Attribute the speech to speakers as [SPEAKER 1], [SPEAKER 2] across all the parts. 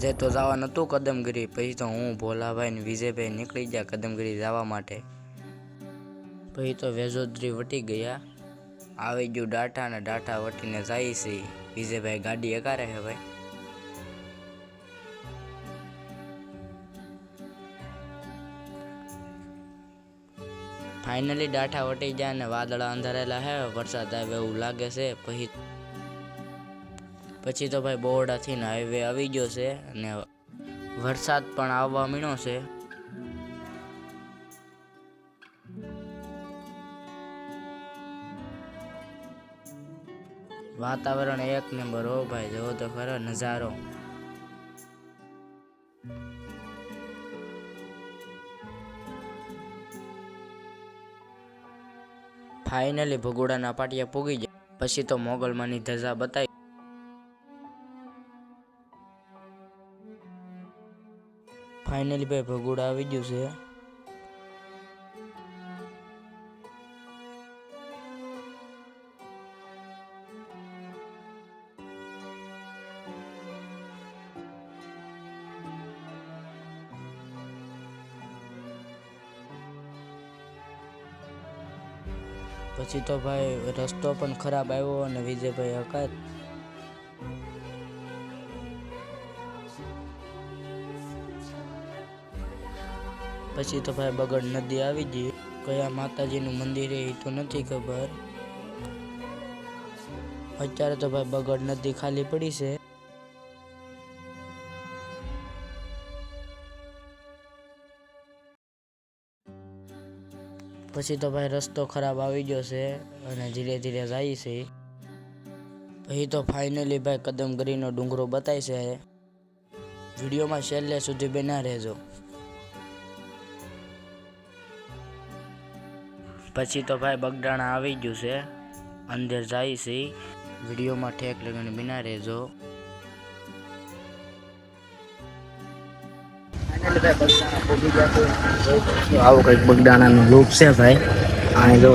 [SPEAKER 1] આજે તો જવાનું હતું કદમગીરી, પછી તો હું ભોલાભાઈ ને વિજયભાઈ નીકળી ગયા કદમગીરી જવા માટે। પછી તો વેજોદરી વટી ગયા, આવી ગયું ડાટા ને ડાટા વટીને જાય છે। વિજયભાઈ ગાડી એકારે હે ભાઈ। ફાઇનલી ડાઠા વટી ગયા ને વાદળા અંધારેલા હે, વરસાદ આવે એવું લાગે છે। પછી તો ભાઈ બોરડાથી ને હાઈવે આવી ગયો છે અને વરસાદ પણ આવવા મીણો છે। વાતાવરણ એક નંબર હો ભાઈ, જોવો તો ખરો નજારો। ફાઇનલી ભગોડાના પાટિયા પૂગી ગયા, પછી તો મોગલમાની ધજા બતાવી। ફાઇનલી ભાઈ ભગોડા આવી ગયું છે। પછી તો ભાઈ રસ્તો પણ ખરાબ આવ્યો અને વિજયભાઈ હકાત। પછી તો ભાઈ બગડ નદી આવી ગઈ, કયા માતાજીનું મંદિર એ તો નથી ખબર। અત્યારે તો ભાઈ બગડ નદી ખાલી પડી છે। પછી તો ભાઈ રસ્તો ખરાબ આવી ગયો છે અને ધીરે ધીરે જાય છે। પછી તો ફાઇનલી ભાઈ કદમગીરીનો ડુંગરો બતાય છે। વિડીયોમાં છેલ્લે સુધી બના રહેજો। પછી તો ભાઈ બગડાણા આવી ગયું છે, અંદર જાય છે। વિડીયોમાં ઠેક લગીને બના રહેજો। આવું કઈક બગદાણાનો લુક છે ભાઈ, આ જો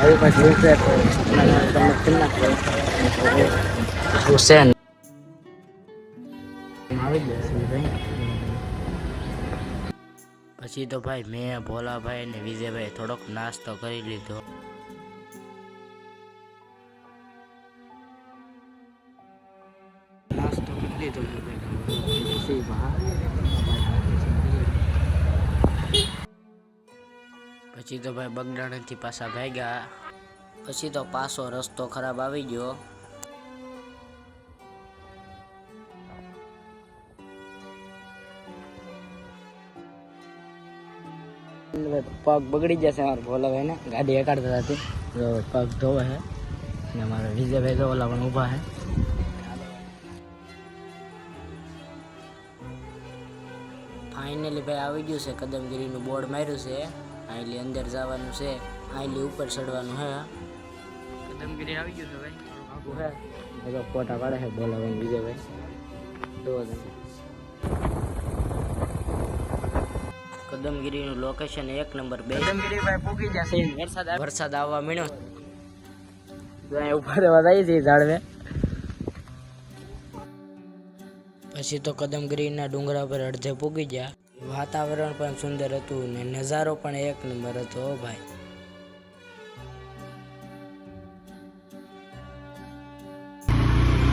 [SPEAKER 1] આવું કઈક લુક છે હુસેન આવી જશે ભાઈ। પછી તો ભાઈ મેં ભોલાભાઈ અને વિજયભાઈ થોડોક નાસ્તો કરી લીધો। નાસ્તો કરી લીધો પછી તો ભાઈ બગડાણાથી પાછા ભાગ્યા। પછી તો પાછો રસ્તો ખરાબ આવી ગયો। પગ બગડી જશે મારા ભોલાભાઈ ને, ગાડી એકાડતા હતી પગ ધોવે છે ને મારા વિજયભાઈ તો ઓલા પણ ઊભા છે। ફાઇનલી ભાઈ આવી ગયું છે, કદમગીરીનું બોર્ડ માર્યું છે। આઈલી અંદર જવાનું છે, આઈલી ઉપર ચડવાનું છે। કદમગીરી આવી ગયું છે ભાઈ, થોડું આગું છે। બધા ફોટા પાડે છે ભોલાભાઈ વિજયભાઈ, જોવો તમે। કદમગીરીનું લોકેશન એક નંબર। કદમગીરી ભાઈ પૂગી જશે, વરસાદ આવવા મીણ્યો ઉભા રહેવા જાય છે ઝાડવે। પછી તો કદમગીરીના ડુંગરા પર અડધે પૂગી ગયા। વાતાવરણ પણ સુંદર હતું ને નજારો પણ એક નંબર હતો ભાઈ।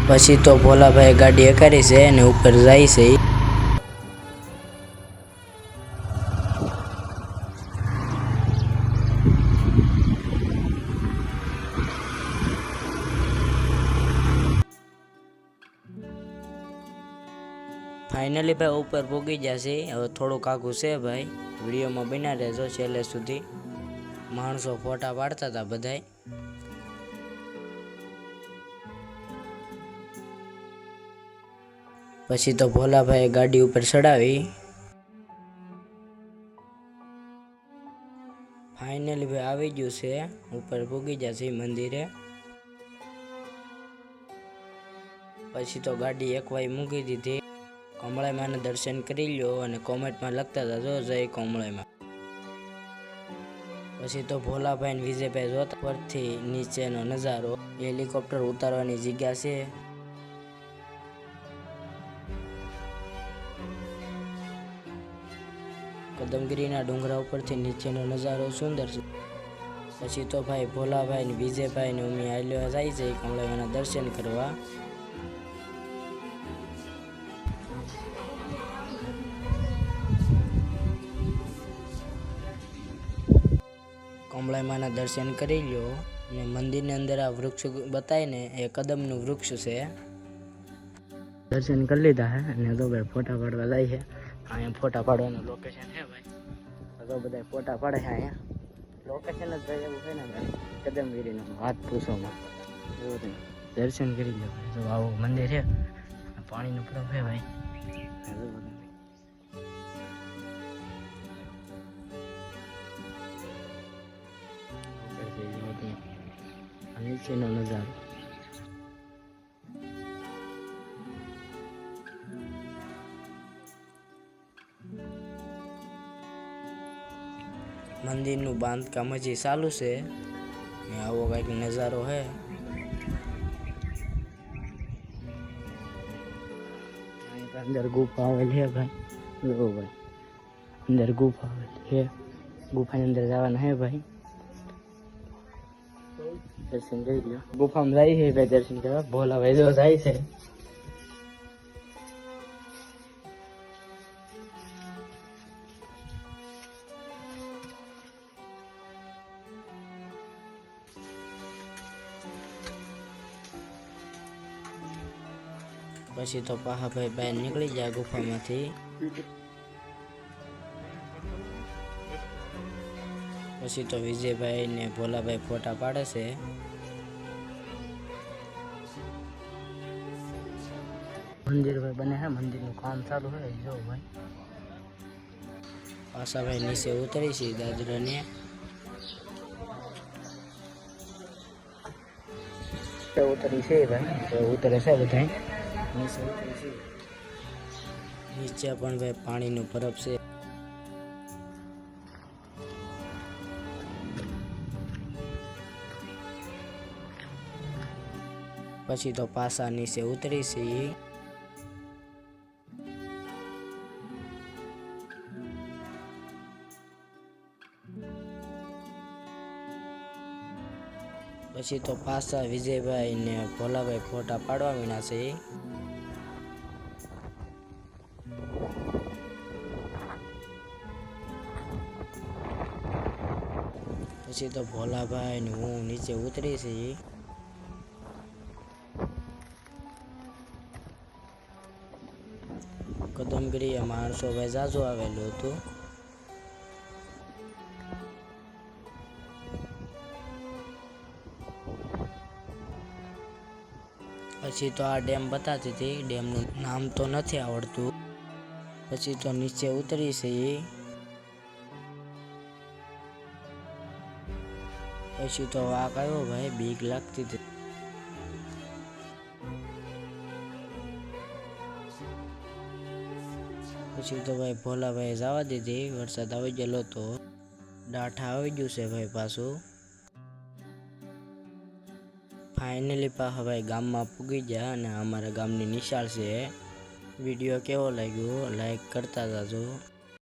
[SPEAKER 1] પછી તો ભોલાભાઈ ગાડી એકારી છે અને ઉપર જાય છે। ફાઇનલી ભાઈ ઉપર પૂગી જશે, હવે થોડુંક આઘું છે ભાઈ। વિડીયોમાં બના રહેજો છેલ્લે સુધી। માણસો ફોટા પાડતા હતા બધાય। પછી તો ભોલાભાઈ ગાડી ઉપર ચડાવી। ફાઇનલી ભાઈ આવી ગયું છે, ઉપર પૂગી જશે મંદિરે। પછી તો ગાડી એકવાઈ મૂકી દીધી। કમળાઈમાને દર્શન કરી લ્યો અને કોમેન્ટમાં લખતા હતા જય કમળાઈમાં। પછી તો ભોલાભાઈ ને વિજયભાઈ જોતા પરથી નીચેનો નજારો, હેલિકોપ્ટર ઉતારવાની જગ્યા છે। કદમગીરીના ડુંગરા ઉપરથી નીચેનો નજારો સુંદર છે. પછી તો ભાઈ ભોલાભાઈ ને વિજયભાઈ ને ઉમી આલ્યો જાય છે કમળાઈના દર્શન કરવા. કમળાઈમાના દર્શન કરી લ્યો ને મંદિરની અંદર આ વૃક્ષ બતાવીને એ કદમનું વૃક્ષ છે. દર્શન કરી લીધા હે અને તો ભાઈ ફોટા પાડવા જાય છે. અહીંયા ફોટા પાડવાનું લોકેશન છે ભાઈ. તો બધા ફોટા પાડે છે અહીંયા. લોકેશન જ ભાઈ એવું છે ને ભાઈ કદમગીરીનું વાત પૂછોમાં. એવું દર્શન કરી લો ભાઈ. તો આવું મંદિર છે, પાણીનો પ્રભ છે ભાઈ. નીચેનો નજારો. મંદિરનું બાંધકામ હજી ચાલુ છે ને આવો કંઈક નજારો છે. અંદર ગુફા આવેલી છે ભાઈ. જો ભાઈ અંદર ગુફા આવેલી છે. ગુફાની અંદર જવાના છે ભાઈ. દર્શન કરી લો. ગુફામાં જાય છે ભાઈ દર્શન કરવા. ભોલાભાઈ જો જાય છે. પછી તો પાહા ભાઈ બહાર નીકળી જાય ગુફામાંથી. પછી તો વિજયભાઈ ને ભોલાભાઈ ફોટા પાડે છે. મંદિર ભાઈ બને છે, મંદિરનું કામ ચાલુ છે. જો ભાઈ પાછા ભાઈ નીચે ઉતરી છે દાદરાને. ઉતરી છે ભાઈ, ઉતરે છે બધા નીચે ઉતરી છે. નીચે પણ ભાઈ પાણીનું બરફ છે. પછી તો પાછા નીચે ઉતરી છે. પછી તો પાછા વિજયભાઈ ને ભોલાભાઈ ફોટા પાડવા મીના છે. પછી તો ભોલાભાઈ ને હું નીચે ઉતરી છે. કદમગીરી માણસો ભાઈ જાજુ આવેલું હતું. પછી તો આ ડેમ બતાતી હતી. ડેમનું નામ તો નથી આવડતું. પછી તો નીચે ઉતરી છે. પછી તો વાઘ આવ્યો ભાઈ, બીક લાગતી હતી. પછી તો ભાઈ ભોલાભાઈ જવા દીધી. વરસાદ આવી ગયેલો તો ડાઠા આવી ગયું છે ભાઈ પાછું. ફાઇનલી પાછા ભાઈ ગામમાં પૂગી ગયા અને અમારા ગામની નિશાળ છે. વિડીયો કેવો લાગ્યો લાઈક કરતા જાજો.